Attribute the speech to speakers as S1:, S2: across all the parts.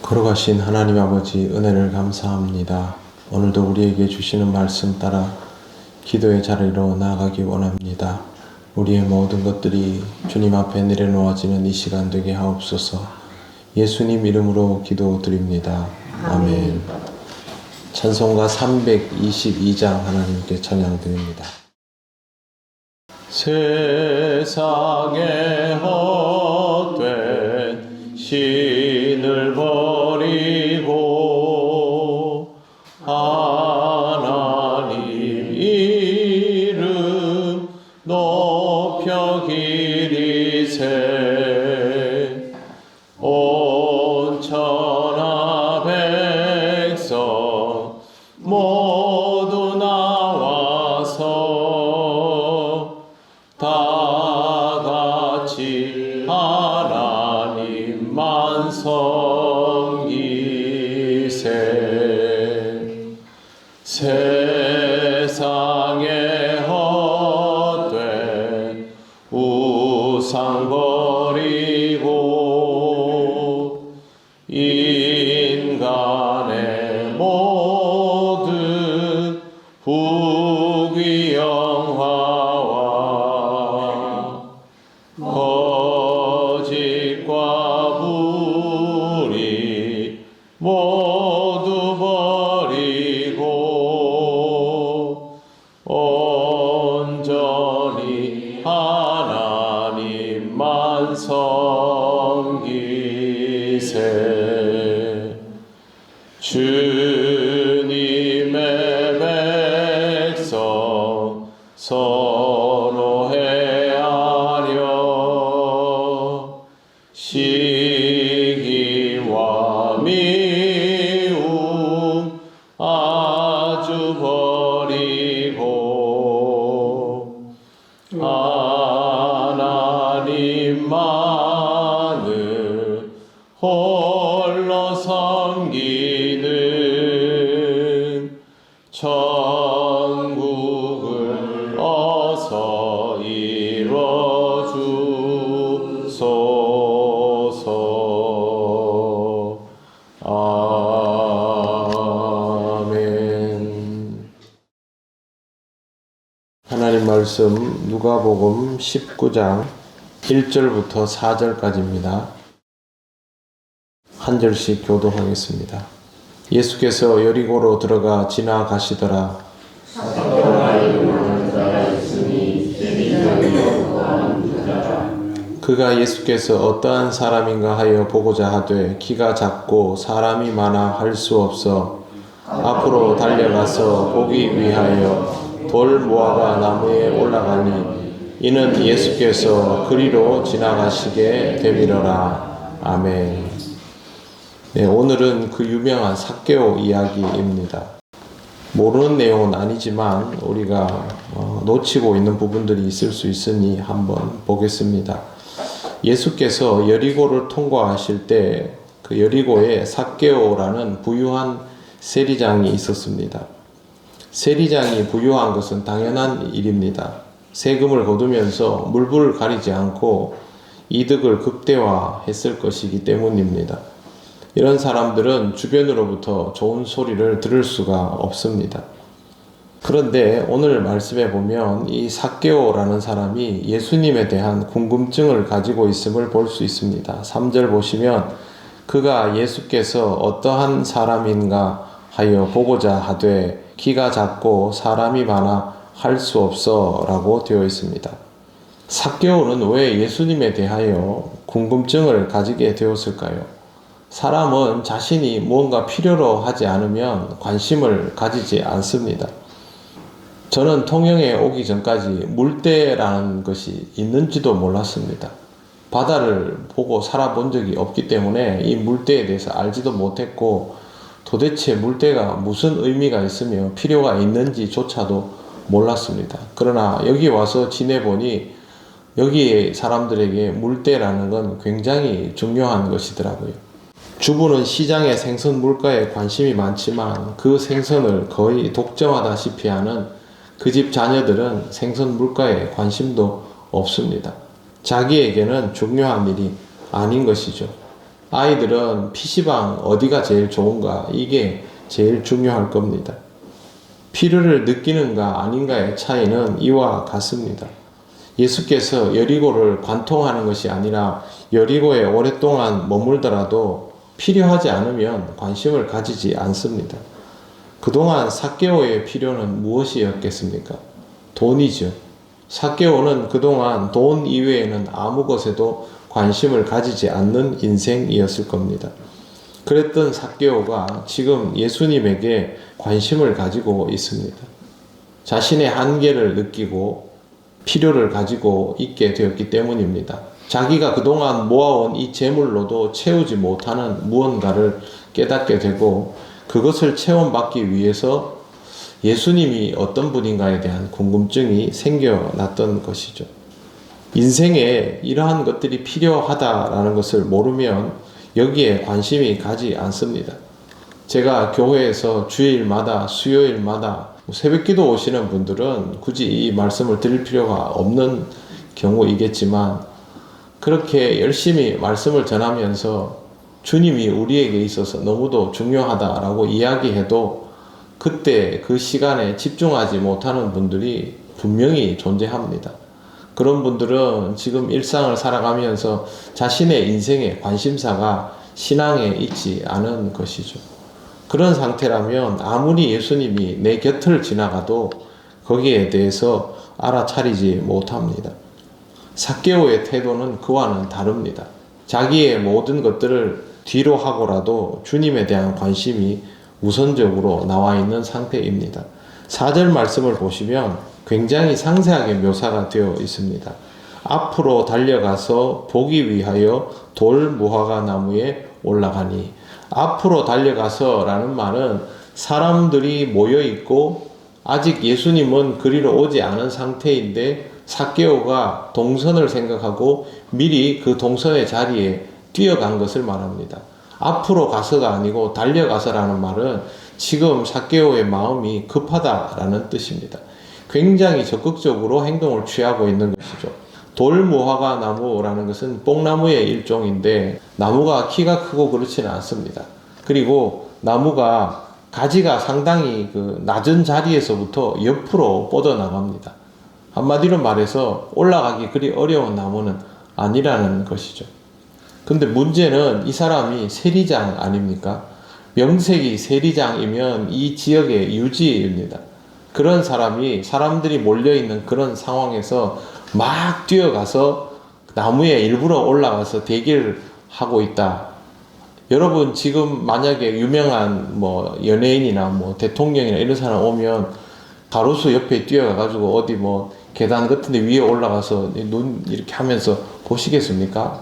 S1: 걸어가신 하나님 아버지 은혜를 감사합니다. 오늘도 우리에게 주시는 말씀 따라 기도의 자리로 나아가기 원합니다. 우리의 모든 것들이 주님 앞에 내려놓아지는 이 시간 되게 하옵소서. 예수님 이름으로 기도드립니다. 아멘. 찬송가 322장 하나님께 찬양드립니다. 세상에 헛된 신을 버리고 하나님 이름 높여 기리세. 온 천하 백성 모두 나와서 다같이 하나님만 섬기세. 세상에 헛된 우상 버리고 인간의 모든 부귀영화와 거짓과 불의 모두 버리고 온전히 하나님만 섬기세. 주님의 백성 선호해하려 시기와 미움 아주 버리고 하나님만을 홀로 섬기는 천국을 어서 이뤄주소서. 아멘. 하나님 말씀 누가복음 19장 1절부터 4절까지입니다. 한 절씩 교독하겠습니다. 예수께서 여리고로 들어가 지나가시더라. 그가 예수께서 어떠한 사람인가 하여 보고자 하되 키가 작고 사람이 많아 할 수 없어 앞으로 달려가서 보기 위하여 돌 모아가 나무에 올라가니 이는 예수께서 그리로 지나가시게 되밀어라. 아멘. 네, 오늘은 그 유명한 삭개오 이야기입니다. 모르는 내용은 아니지만 우리가 놓치고 있는 부분들이 있을 수 있으니 한번 보겠습니다. 예수께서 여리고를 통과하실 때 그 여리고에 삭개오라는 부유한 세리장이 있었습니다. 세리장이 부유한 것은 당연한 일입니다. 세금을 거두면서 물불을 가리지 않고 이득을 극대화했을 것이기 때문입니다. 이런 사람들은 주변으로부터 좋은 소리를 들을 수가 없습니다. 그런데 오늘 말씀에 보면 이 삭개오라는 사람이 예수님에 대한 궁금증을 가지고 있음을 볼 수 있습니다. 3절 보시면 그가 예수께서 어떠한 사람인가 하여 보고자 하되 키가 작고 사람이 많아 할 수 없어 라고 되어 있습니다. 삭개오는 왜 예수님에 대하여 궁금증을 가지게 되었을까요? 사람은 자신이 무언가 필요로 하지 않으면 관심을 가지지 않습니다. 저는 통영에 오기 전까지 물대라는 것이 있는지도 몰랐습니다. 바다를 보고 살아본 적이 없기 때문에 이 물대에 대해서 알지도 못했고 도대체 물대가 무슨 의미가 있으며 필요가 있는지조차도 몰랐습니다. 그러나 여기 와서 지내보니 여기 사람들에게 물대라는 건 굉장히 중요한 것이더라고요. 주부는 시장의 생선 물가에 관심이 많지만 그 생선을 거의 독점하다시피 하는 그 집 자녀들은 생선 물가에 관심도 없습니다. 자기에게는 중요한 일이 아닌 것이죠. 아이들은 PC방 어디가 제일 좋은가, 이게 제일 중요할 겁니다. 필요를 느끼는가 아닌가의 차이는 이와 같습니다. 예수께서 여리고를 관통하는 것이 아니라 여리고에 오랫동안 머물더라도 필요하지 않으면 관심을 가지지 않습니다. 그동안 삭개오의 필요는 무엇이었겠습니까? 돈이죠. 삭개오는 그동안 돈 이외에는 아무 것에도 관심을 가지지 않는 인생이었을 겁니다. 그랬던 삭개오가 지금 예수님에게 관심을 가지고 있습니다. 자신의 한계를 느끼고 필요를 가지고 있게 되었기 때문입니다. 자기가 그동안 모아온 이 재물로도 채우지 못하는 무언가를 깨닫게 되고 그것을 체험받기 위해서 예수님이 어떤 분인가에 대한 궁금증이 생겨났던 것이죠. 인생에 이러한 것들이 필요하다라는 것을 모르면 여기에 관심이 가지 않습니다. 제가 교회에서 주일마다 수요일마다 새벽기도 오시는 분들은 굳이 이 말씀을 드릴 필요가 없는 경우이겠지만 그렇게 열심히 말씀을 전하면서 주님이 우리에게 있어서 너무도 중요하다라고 이야기해도 그때 그 시간에 집중하지 못하는 분들이 분명히 존재합니다. 그런 분들은 지금 일상을 살아가면서 자신의 인생의 관심사가 신앙에 있지 않은 것이죠. 그런 상태라면 아무리 예수님이 내 곁을 지나가도 거기에 대해서 알아차리지 못합니다. 삭개오의 태도는 그와는 다릅니다. 자기의 모든 것들을 뒤로 하고라도 주님에 대한 관심이 우선적으로 나와 있는 상태입니다. 4절 말씀을 보시면 굉장히 상세하게 묘사가 되어 있습니다. 앞으로 달려가서 보기 위하여 돌 무화과 나무에 올라가니, 앞으로 달려가서 라는 말은 사람들이 모여 있고 아직 예수님은 그리로 오지 않은 상태인데 삭개오가 동선을 생각하고 미리 그 동선의 자리에 뛰어간 것을 말합니다. 앞으로 가서가 아니고 달려가서라는 말은 지금 삭개오의 마음이 급하다라는 뜻입니다. 굉장히 적극적으로 행동을 취하고 있는 것이죠. 돌무화과 나무라는 것은 뽕나무의 일종인데 나무가 키가 크고 그렇지는 않습니다. 그리고 나무가 가지가 상당히 그 낮은 자리에서부터 옆으로 뻗어나갑니다. 한마디로 말해서 올라가기 그리 어려운 나무는 아니라는 것이죠. 근데 문제는 이 사람이 세리장 아닙니까? 명색이 세리장이면 이 지역의 유지입니다. 그런 사람이 사람들이 몰려있는 그런 상황에서 막 뛰어가서 나무에 일부러 올라가서 대기를 하고 있다. 여러분 지금 만약에 유명한 뭐 연예인이나 뭐 대통령이나 이런 사람 오면 가로수 옆에 뛰어가가지고 어디 뭐 계단 같은 데 위에 올라가서 눈 이렇게 하면서 보시겠습니까?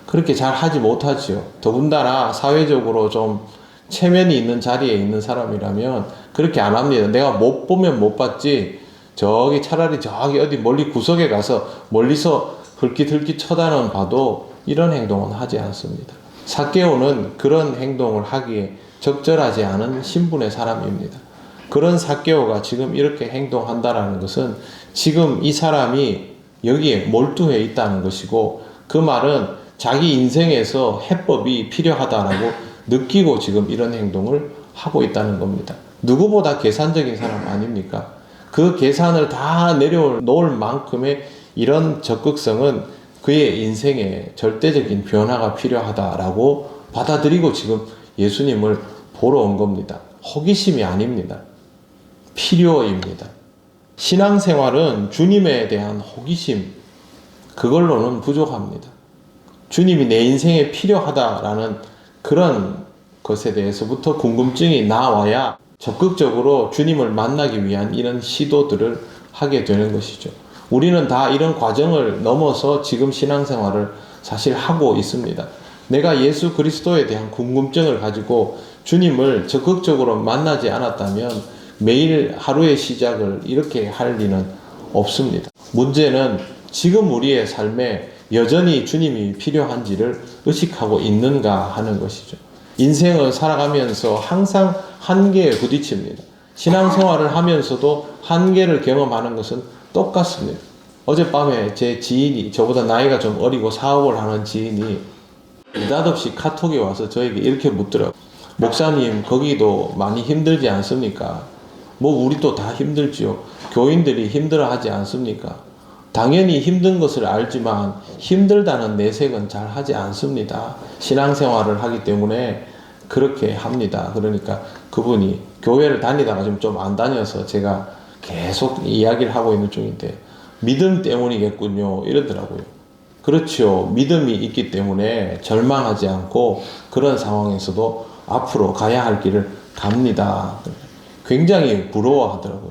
S1: 그렇게 잘 하지 못하지요. 더군다나 사회적으로 좀 체면이 있는 자리에 있는 사람이라면 그렇게 안 합니다. 내가 못 보면 못 봤지 저기 차라리 저기 어디 멀리 구석에 가서 멀리서 헐깃헐깃 쳐다는 봐도 이런 행동은 하지 않습니다. 삭개오는 그런 행동을 하기에 적절하지 않은 신분의 사람입니다. 그런 삭개오가 지금 이렇게 행동한다라는 것은 지금 이 사람이 여기에 몰두해 있다는 것이고 그 말은 자기 인생에서 해법이 필요하다라고 느끼고 지금 이런 행동을 하고 있다는 겁니다. 누구보다 계산적인 사람 아닙니까? 그 계산을 다 내려놓을 만큼의 이런 적극성은 그의 인생에 절대적인 변화가 필요하다라고 받아들이고 지금 예수님을 보러 온 겁니다. 호기심이 아닙니다. 필요입니다. 신앙생활은 주님에 대한 호기심, 그걸로는 부족합니다. 주님이 내 인생에 필요하다라는 그런 것에 대해서부터 궁금증이 나와야 적극적으로 주님을 만나기 위한 이런 시도들을 하게 되는 것이죠. 우리는 다 이런 과정을 넘어서 지금 신앙생활을 사실 하고 있습니다. 내가 예수 그리스도에 대한 궁금증을 가지고 주님을 적극적으로 만나지 않았다면 매일 하루의 시작을 이렇게 할 리는 없습니다. 문제는 지금 우리의 삶에 여전히 주님이 필요한지를 의식하고 있는가 하는 것이죠. 인생을 살아가면서 항상 한계에 부딪힙니다. 신앙생활을 하면서도 한계를 경험하는 것은 똑같습니다. 어젯밤에 제 지인이, 저보다 나이가 좀 어리고 사업을 하는 지인이 느닷없이 카톡이 와서 저에게 이렇게 묻더라고요. 목사님, 거기도 많이 힘들지 않습니까? 뭐 우리도 다 힘들지요. 교인들이 힘들어하지 않습니까? 당연히 힘든 것을 알지만 힘들다는 내색은 잘 하지 않습니다. 신앙생활을 하기 때문에 그렇게 합니다. 그러니까 그분이 교회를 다니다가 좀 안 다녀서 제가 계속 이야기를 하고 있는 중인데 믿음 때문이겠군요. 이러더라고요. 그렇죠. 믿음이 있기 때문에 절망하지 않고 그런 상황에서도 앞으로 가야 할 길을 갑니다. 굉장히 부러워하더라고요.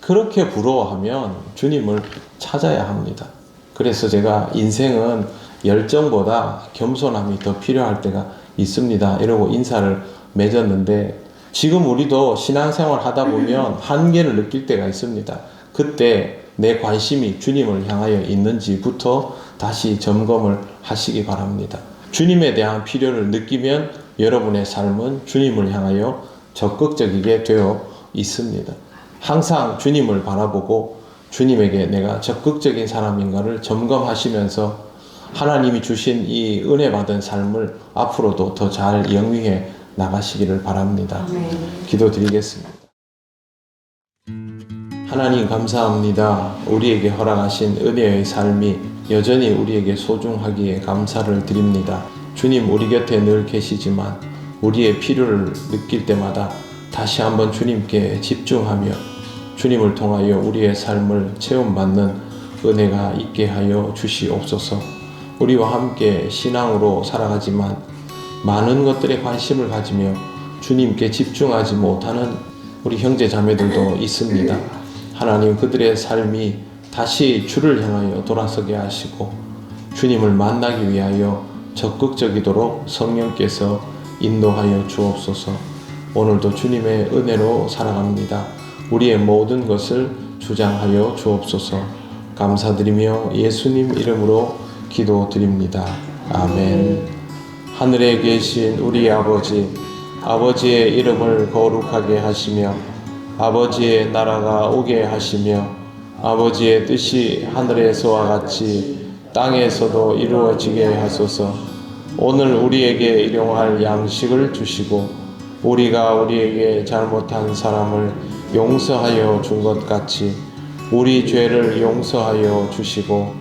S1: 그렇게 부러워하면 주님을 찾아야 합니다. 그래서 제가 인생은 열정보다 겸손함이 더 필요할 때가 있습니다. 이러고 인사를 맺었는데 지금 우리도 신앙생활 하다 보면 한계를 느낄 때가 있습니다. 그때 내 관심이 주님을 향하여 있는지부터 다시 점검을 하시기 바랍니다. 주님에 대한 필요를 느끼면 여러분의 삶은 주님을 향하여 적극적이게 되어 있습니다. 항상 주님을 바라보고 주님에게 내가 적극적인 사람인가를 점검하시면서 하나님이 주신 이 은혜 받은 삶을 앞으로도 더 잘 영위해 나가시기를 바랍니다. 기도드리겠습니다. 하나님 감사합니다. 우리에게 허락하신 은혜의 삶이 여전히 우리에게 소중하기에 감사를 드립니다. 주님 우리 곁에 늘 계시지만 우리의 필요를 느낄 때마다 다시 한번 주님께 집중하며 주님을 통하여 우리의 삶을 체험받는 은혜가 있게 하여 주시옵소서. 우리와 함께 신앙으로 살아가지만 많은 것들에 관심을 가지며 주님께 집중하지 못하는 우리 형제 자매들도 있습니다. 하나님 그들의 삶이 다시 주를 향하여 돌아서게 하시고 주님을 만나기 위하여 적극적이도록 성령께서 인도하여 주옵소서. 오늘도 주님의 은혜로 살아갑니다. 우리의 모든 것을 주장하여 주옵소서. 감사드리며 예수님 이름으로 기도드립니다. 아멘. 하늘에 계신 우리 아버지, 아버지의 이름을 거룩하게 하시며 아버지의 나라가 오게 하시며 아버지의 뜻이 하늘에서와 같이 땅에서도 이루어지게 하소서. 오늘 우리에게 일용할 양식을 주시고 우리가 우리에게 잘못한 사람을 용서하여 준 것 같이 우리 죄를 용서하여 주시고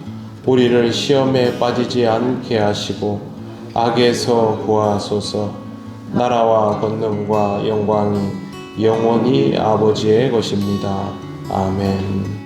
S1: 우리를 시험에 빠지지 않게 하시고 악에서 구하소서. 나라와 권능과 영광이 영원히 아버지의 것입니다. 아멘.